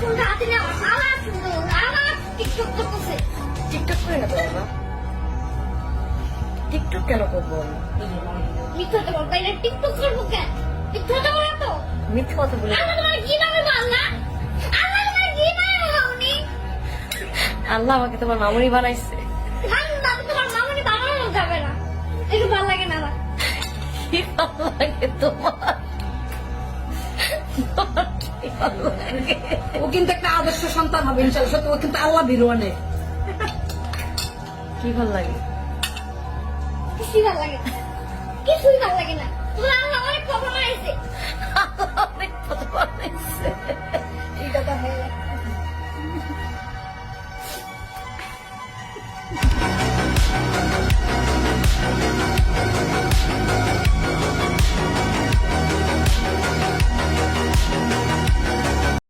ফোনটা হাতে নাও আবার সুন্দর আবার টিকটক করতেছে টিকটক করে না তো বাবা, টিকটক কেন করবো আমি? মিথ্যাটা বল তাই না টিকটক করবো কেন মিথ্যাটা বলা তো মিথ্যে কথা বলে আল্লাহ তোমার কিভাবে বললা আল্লাহ তোমার কিভাবে বলনি আল্লাহ আমাকে তোমার মামুনি বানাইছে। ঠান্ডা তোমার মামুনি বানানো যাবে না একটু ভালো লাগে না আমার কি ভালো লাগে তোমার? তোমার কি ভালো লাগে? ও কিন্তু একটা আদর্শ সন্তান হবে ইনশাআল্লাহ, সত্যি ও কিন্তু আল্লাহ ভীরু অনেক। কি ভালো লাগে? কিছুই ভালো লাগে না কিছুই ভালো লাগে না তোমার আল্লাহ অনেক কথা মারাইছে আল্লাহ অনেক কথা বানাইছে।